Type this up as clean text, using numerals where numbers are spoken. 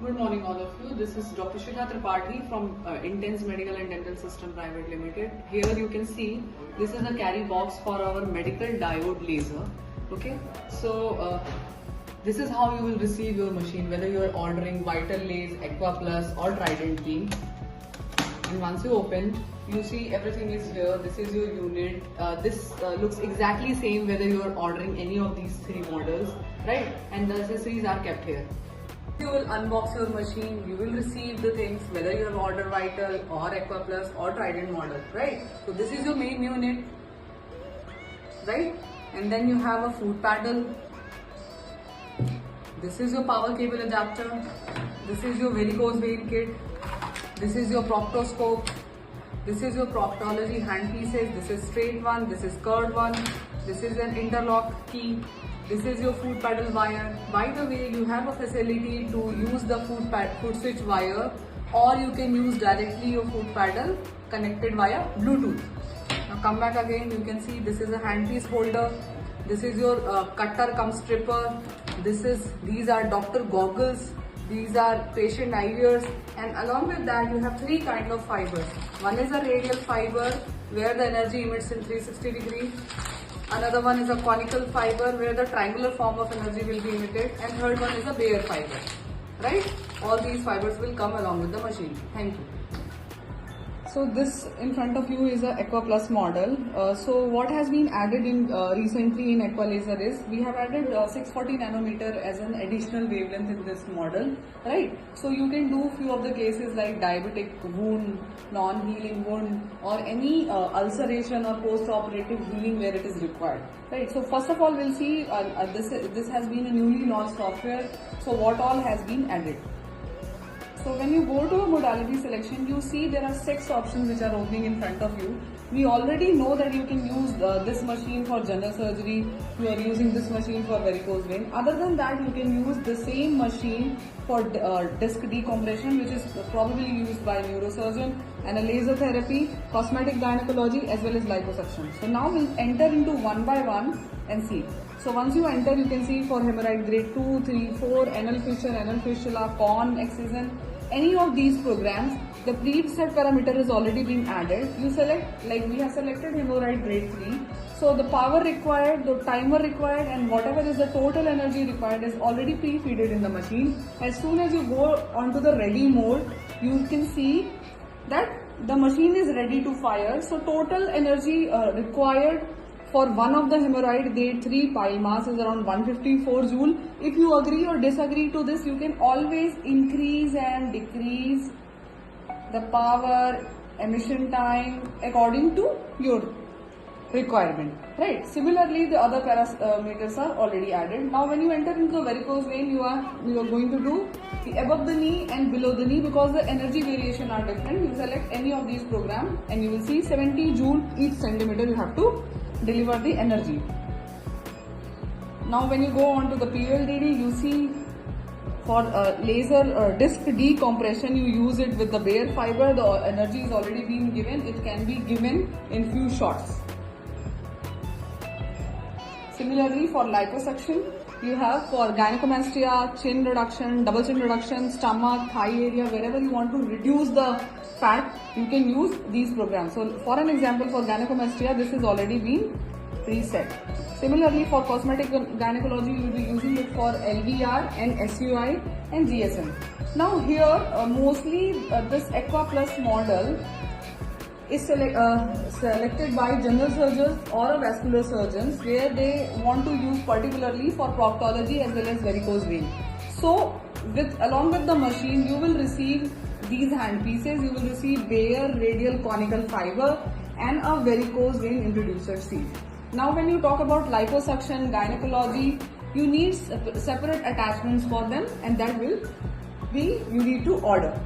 Good morning, all of you. This is Dr. Shikha Tripathi from Intense Medical and Dental System Private Limited. Here you can see this is a carry box for our medical diode laser. Okay, so this is how you will receive your machine, whether you are ordering Vital Laser, Aqua Plus or Trident Beam. And once you open, you see everything is here. This is your unit. This looks exactly same whether you are ordering any of these three models, right? And the accessories are kept here. You will unbox your machine, you will receive the things whether you have ordered Vital or Aqua Plus or Trident model, right? So this is your main unit, right? And then you have a foot paddle. This is your power cable adapter. This is your varicose vein kit. This is your proctoscope. This is your proctology handpieces. This is straight one. This is curved one. This is an interlock key. This is your foot paddle wire. By the way, you have a facility to use the foot switch wire, or you can use directly your foot paddle connected via Bluetooth. Now come back again, you can see this is a handpiece holder. This is your cutter cum stripper. These are doctor goggles. These are patient eyewears, and along with that you have three kinds of fibers. One is a radial fiber where the energy emits in 360 degrees. Another one is a conical fiber where the triangular form of energy will be emitted, and third one is a bare fiber, right? All these fibers will come along with the machine. Thank you. So this in front of you is a Aqua Plus model. So what has been added in recently in Aqua Laser is we have added 640 nanometer as an additional wavelength in this model, right? So you can do few of the cases like diabetic wound, non-healing wound, or any ulceration or post-operative healing where it is required, right? So first of all, we'll see this has been a newly launched software. So what all has been added? So when you go to a modality selection, you see there are 6 options which are opening in front of you. We already know that you can use this machine for general surgery, you are using this machine for varicose vein. Other than that, you can use the same machine for disc decompression, which is probably used by neurosurgeon, and a laser therapy, cosmetic gynecology, as well as liposuction. So now we'll enter into one by one and see. So once you enter, you can see for hemorrhoid grade 2, 3, 4, anal fissure, anal fistula, con, excision, any of these programs, the preset parameter is already been added. You select, like we have selected hemorrhoid grade 3. So the power required, the timer required, and whatever is the total energy required is already pre-feeded in the machine. As soon as you go onto the ready mode, you can see that the machine is ready to fire. So total energy required for one of the hemorrhoid grade 3 pile mass is around 154 joule. If you agree or disagree to this, you can always increase and decrease the power, emission time according to your requirement, right? Similarly, the other parameters are already added. Now when you enter into the varicose vein, you are going to do the above the knee and below the knee because the energy variation are different. You select any of these programs and you will see 70 joule each centimeter you have to deliver the energy. Now when you go on to the PLDD, you see for laser disc decompression, you use it with the bare fiber. The energy is already being given. It can be given in few shots. Similarly, for liposuction, you have for gynecomastia, chin reduction, double chin reduction, stomach, thigh area, wherever you want to reduce the fat, you can use these programs. So for an example, for gynecomastia, this has already been preset. Similarly, for cosmetic gynecology, you will be using it for LVR and SUI and GSM. Now here, mostly this Aqua Plus model is selected by general surgeons or vascular surgeons where they want to use particularly for proctology as well as varicose vein. So along with the machine, you will receive these handpieces. You will receive bare, radial, conical fiber and a varicose vein introducer seal. Now when you talk about liposuction, gynecology, you need separate attachments for them, and that will be you need to order.